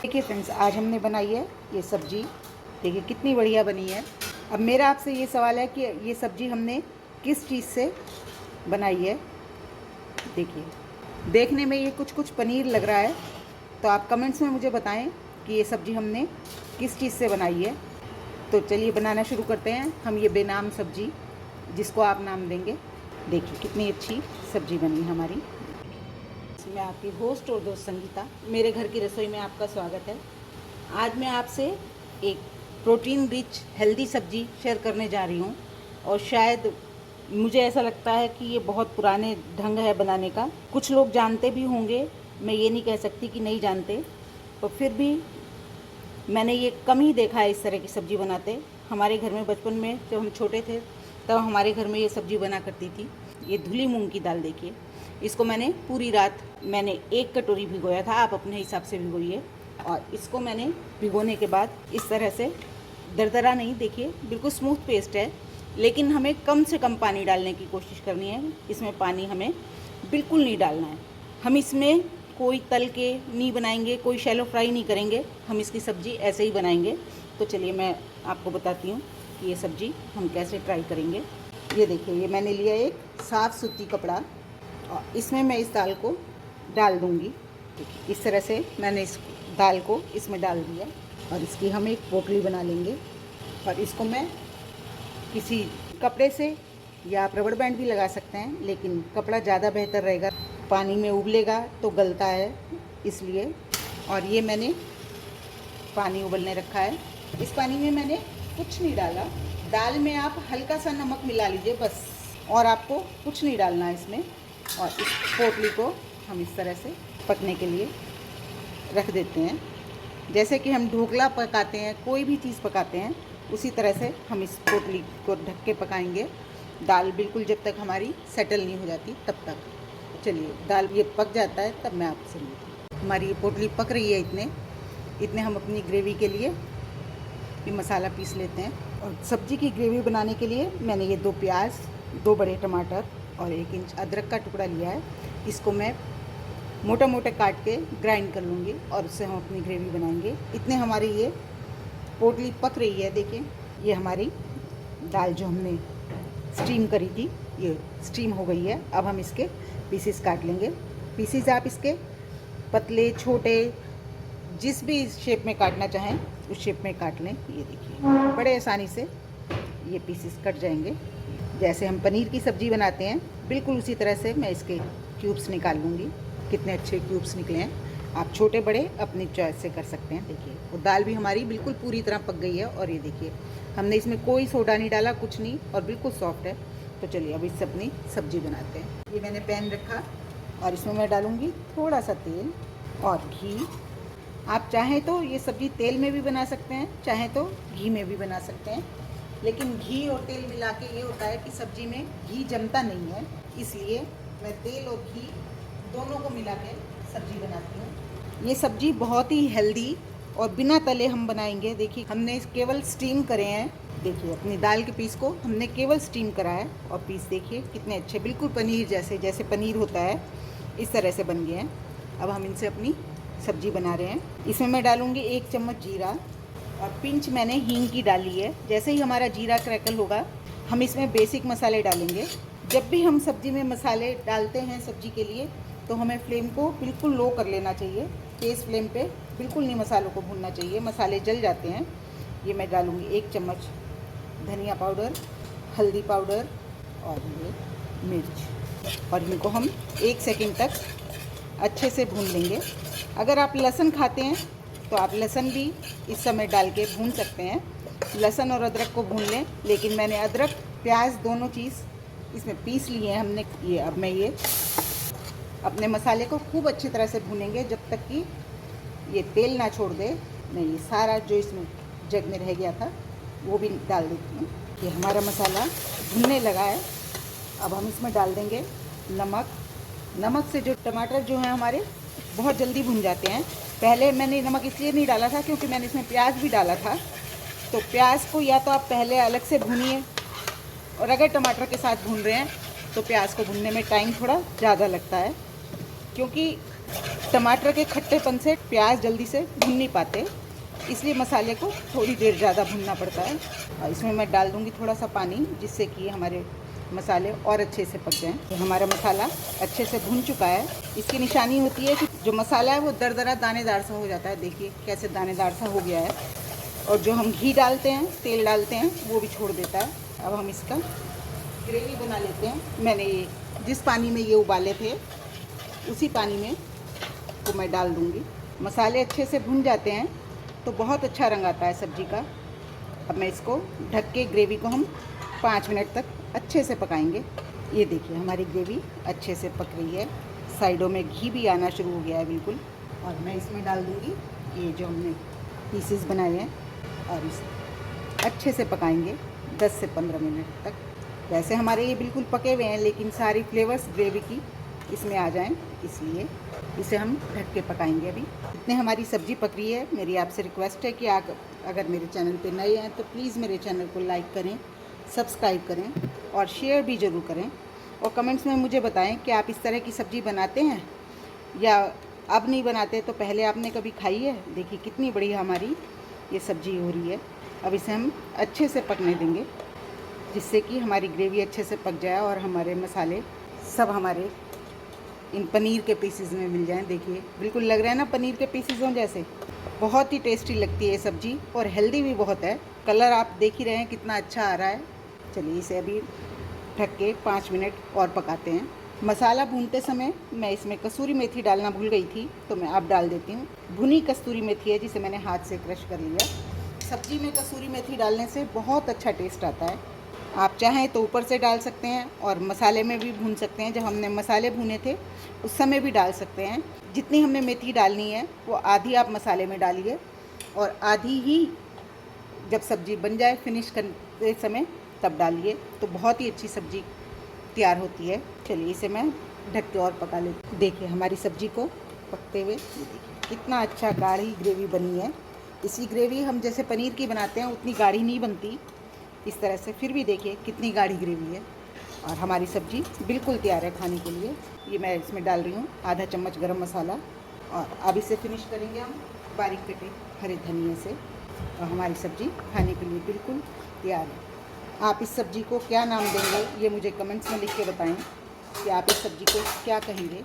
देखिए फ्रेंड्स, आज हमने बनाई है ये सब्ज़ी। देखिए कितनी बढ़िया बनी है। अब मेरा आपसे ये सवाल है कि ये सब्ज़ी हमने किस चीज़ से बनाई है। देखिए, देखने में ये कुछ पनीर लग रहा है, तो आप कमेंट्स में मुझे बताएं कि ये सब्ज़ी हमने किस चीज़ से बनाई है। तो चलिए बनाना शुरू करते हैं हम ये बेनाम सब्ज़ी, जिसको आप नाम देंगे। देखिए कितनी अच्छी सब्ज़ी बनी हमारी। मैं आपकी होस्ट और दोस्त संगीता, मेरे घर की रसोई में आपका स्वागत है। आज मैं आपसे एक प्रोटीन रिच हेल्दी सब्ज़ी शेयर करने जा रही हूँ, और शायद मुझे ऐसा लगता है कि ये बहुत पुराने ढंग है बनाने का। कुछ लोग जानते भी होंगे, मैं ये नहीं कह सकती कि नहीं जानते, तो फिर भी मैंने ये कम ही देखा है इस तरह की सब्ज़ी बनाते। हमारे घर में बचपन में जब हम छोटे थे तब हमारे घर में ये सब्ज़ी बना करती थी। ये धुली मूंग की दाल देखिए, इसको मैंने पूरी रात एक कटोरी भिगोया था, आप अपने हिसाब से भिगोइए। और इसको मैंने भिगोने के बाद इस तरह से दरदरा नहीं, देखिए बिल्कुल स्मूथ पेस्ट है, लेकिन हमें कम से कम पानी डालने की कोशिश करनी है। इसमें पानी हमें बिल्कुल नहीं डालना है। हम इसमें कोई तल के नहीं बनाएंगे, कोई शैलो फ्राई नहीं करेंगे, हम इसकी सब्ज़ी ऐसे ही बनाएंगे। तो चलिए मैं आपको बताती हूँ कि ये सब्ज़ी हम कैसे ट्राई करेंगे। ये देखिए, ये मैंने लिया एक साफ़ सूती कपड़ा, और इसमें मैं इस दाल को डाल दूँगी। देखिए इस तरह से मैंने इस दाल को इसमें डाल दिया, और इसकी हम एक पोटली बना लेंगे। और इसको मैं किसी कपड़े से, या आप रबड़ बैंड भी लगा सकते हैं, लेकिन कपड़ा ज़्यादा बेहतर रहेगा। पानी में उबलेगा तो गलता है, इसलिए। और ये मैंने पानी उबलने रखा है। इस पानी में मैंने कुछ नहीं डाला। दाल में आप हल्का सा नमक मिला लीजिए बस, और आपको कुछ नहीं डालना है इसमें। और इस पोटली को हम इस तरह से पकने के लिए रख देते हैं। जैसे कि हम ढोकला पकाते हैं, कोई भी चीज़ पकाते हैं, उसी तरह से हम इस पोटली को ढक के पकाएंगे। दाल बिल्कुल जब तक हमारी सेटल नहीं हो जाती तब तक। चलिए दाल ये पक जाता है तब मैं आपसे मिलती हूँ। हमारी ये पोटली पक रही है। इतने हम अपनी ग्रेवी के लिए ये मसाला पीस लेते हैं। और सब्ज़ी की ग्रेवी बनाने के लिए मैंने ये 2 प्याज, 2 बड़े टमाटर और 1 इंच अदरक का टुकड़ा लिया है। इसको मैं मोटा मोटा काट के ग्राइंड कर लूँगी, और उससे हम अपनी ग्रेवी बनाएंगे। इतने हमारी ये पोटली पक रही है। देखिए ये हमारी दाल जो हमने स्टीम करी थी, ये स्टीम हो गई है। अब हम इसके पीसेस काट लेंगे। पीसेस आप इसके पतले, छोटे, जिस भी शेप में काटना चाहें उस शेप में काट लें। ये देखिए बड़े आसानी से ये पीसेस कट जाएंगे। जैसे हम पनीर की सब्ज़ी बनाते हैं, बिल्कुल उसी तरह से मैं इसके क्यूब्स निकाल लूँगी। कितने अच्छे क्यूब्स निकले हैं। आप छोटे बड़े अपनी चॉइस से कर सकते हैं। देखिए, और दाल भी हमारी बिल्कुल पूरी तरह पक गई है। और ये देखिए, हमने इसमें कोई सोडा नहीं डाला, कुछ नहीं, और बिल्कुल सॉफ्ट है। तो चलिए अब इससे अपनी सब्ज़ी बनाते हैं। ये मैंने पैन रखा, और इसमें मैं डालूँगी थोड़ा सा तेल और घी। आप चाहें तो ये सब्ज़ी तेल में भी बना सकते हैं, चाहें तो घी में भी बना सकते हैं, लेकिन घी और तेल मिला के ये होता है कि सब्ज़ी में घी जमता नहीं है, इसलिए मैं तेल और घी दोनों को मिला के सब्ज़ी बनाती हूँ। ये सब्ज़ी बहुत ही हेल्दी और बिना तले हम बनाएंगे। देखिए हमने केवल स्टीम करे हैं। देखिए अपनी दाल के पीस को हमने केवल स्टीम करा है, और पीस देखिए कितने अच्छे, बिल्कुल पनीर जैसे, जैसे पनीर होता है इस तरह से बन गए हैं। अब हम इनसे अपनी सब्ज़ी बना रहे हैं। इसमें मैं डालूँगी 1 चम्मच जीरा, और पिंच मैंने हींग की डाली है। जैसे ही हमारा जीरा क्रैकल होगा, हम इसमें बेसिक मसाले डालेंगे। जब भी हम सब्ज़ी में मसाले डालते हैं सब्ज़ी के लिए, तो हमें फ्लेम को बिल्कुल लो कर लेना चाहिए। तेज़ फ्लेम पे बिल्कुल नहीं मसालों को भूनना चाहिए, मसाले जल जाते हैं। ये मैं डालूँगी 1 चम्मच धनिया पाउडर, हल्दी पाउडर और ये मिर्च, और इनको हम 1 सेकंड तक अच्छे से भून लेंगे। अगर आप लहसुन खाते हैं तो आप लहसुन भी इस समय डाल के भून सकते हैं। लहसुन और अदरक को भून लें, लेकिन मैंने अदरक, प्याज दोनों चीज़ इसमें पीस लिए हैं हमने। ये अब मैं ये अपने मसाले को खूब अच्छी तरह से भूनेंगे जब तक कि ये तेल ना छोड़ दे। मैं ये सारा जो इसमें जग में रह गया था वो भी डाल देती हूँ। ये हमारा मसाला भुनने लगा है। अब हम इसमें डाल देंगे नमक। नमक से जो टमाटर जो हैं हमारे बहुत जल्दी भुन जाते हैं। पहले मैंने नमक इसलिए नहीं डाला था क्योंकि मैंने इसमें प्याज भी डाला था। तो प्याज को या तो आप पहले अलग से भूनिए, और अगर टमाटर के साथ भून रहे हैं तो प्याज को भूनने में टाइम थोड़ा ज़्यादा लगता है, क्योंकि टमाटर के खट्टेपन से प्याज जल्दी से भुन नहीं पाते, इसलिए मसाले को थोड़ी देर ज़्यादा भुनना पड़ता है। और इसमें मैं डाल दूँगी थोड़ा सा पानी, जिससे कि हमारे मसाले और अच्छे से पक जाएं। तो हमारा मसाला अच्छे से भुन चुका है। इसकी निशानी होती है कि जो मसाला है वो दरदरा दानेदार सा हो जाता है। देखिए कैसे दानेदार सा हो गया है। और जो हम घी डालते हैं, तेल डालते हैं, वो भी छोड़ देता है। अब हम इसका ग्रेवी बना लेते हैं। मैंने ये जिस पानी में ये उबाले थे, उसी पानी में को मैं डाल दूँगी। मसाले अच्छे से भुन जाते हैं तो बहुत अच्छा रंग आता है सब्ज़ी का। अब मैं इसको ढक के ग्रेवी को हम 5 मिनट तक अच्छे से पकाएंगे। ये देखिए हमारी ग्रेवी अच्छे से पक रही है, साइडों में घी भी आना शुरू हो गया है बिल्कुल। और मैं इसमें डाल दूँगी ये जो हमने पीसेस बनाए हैं, और इसे अच्छे से पकाएंगे 10 से 15 मिनट तक। वैसे हमारे ये बिल्कुल पके हुए हैं, लेकिन सारी फ्लेवर्स ग्रेवी की इसमें आ जाएं, इसलिए इसे हम ढक के पकाएंगे। अभी इतने हमारी सब्ज़ी पक रही है। मेरी आपसे रिक्वेस्ट है कि आप अगर मेरे चैनल पे नए हैं तो प्लीज़ मेरे चैनल को लाइक करें, सब्सक्राइब करें और शेयर भी ज़रूर करें। और कमेंट्स में मुझे बताएं कि आप इस तरह की सब्ज़ी बनाते हैं या अब नहीं बनाते, तो पहले आपने कभी खाई है। देखिए कितनी बढ़िया हमारी ये सब्ज़ी हो रही है। अब इसे हम अच्छे से पकने देंगे, जिससे कि हमारी ग्रेवी अच्छे से पक जाए और हमारे मसाले सब हमारे इन पनीर के पीसेस में मिल जाएं। देखिए बिल्कुल लग रहा है ना पनीर के पीसेस हों जैसे। बहुत ही टेस्टी लगती है ये सब्ज़ी और हेल्दी भी बहुत है। कलर आप देख ही रहे हैं कितना अच्छा आ रहा है। चलिए इसे अभी ढक के 5 मिनट और पकाते हैं। मसाला भूनते समय मैं इसमें कसूरी मेथी डालना भूल गई थी, तो मैं अब डाल देती हूँ। भुनी कसूरी मेथी है, जिसे मैंने हाथ से क्रश कर लिया। सब्ज़ी में कसूरी मेथी डालने से बहुत अच्छा टेस्ट आता है। आप चाहें तो ऊपर से डाल सकते हैं और मसाले में भी भून सकते हैं। जब हमने मसाले भुने थे उस समय भी डाल सकते हैं। जितनी हमने मेथी डालनी है वो आधी आप मसाले में डालिए, और आधी ही जब सब्ज़ी बन जाए फिनिश करते समय तब डालिए, तो बहुत ही अच्छी सब्ज़ी तैयार होती है। चलिए इसे मैं ढक के और पका लेती हूँ। देखिए हमारी सब्ज़ी को पकते हुए, ये देखिए कितना अच्छा गाढ़ी ग्रेवी बनी है। इसी ग्रेवी हम जैसे पनीर की बनाते हैं उतनी गाढ़ी नहीं बनती इस तरह से, फिर भी देखिए कितनी गाढ़ी ग्रेवी है। और हमारी सब्ज़ी बिल्कुल तैयार है खाने के लिए। ये मैं इसमें डाल रही हूँ आधा चम्मच गरम मसाला, और अब इसे फिनिश करेंगे हम बारीक कटे हरे धनिए से। और हमारी सब्ज़ी खाने के लिए बिल्कुल तैयार है। आप इस सब्ज़ी को क्या नाम देंगे ये मुझे कमेंट्स में लिख के बताएं कि आप इस सब्ज़ी को क्या कहेंगे।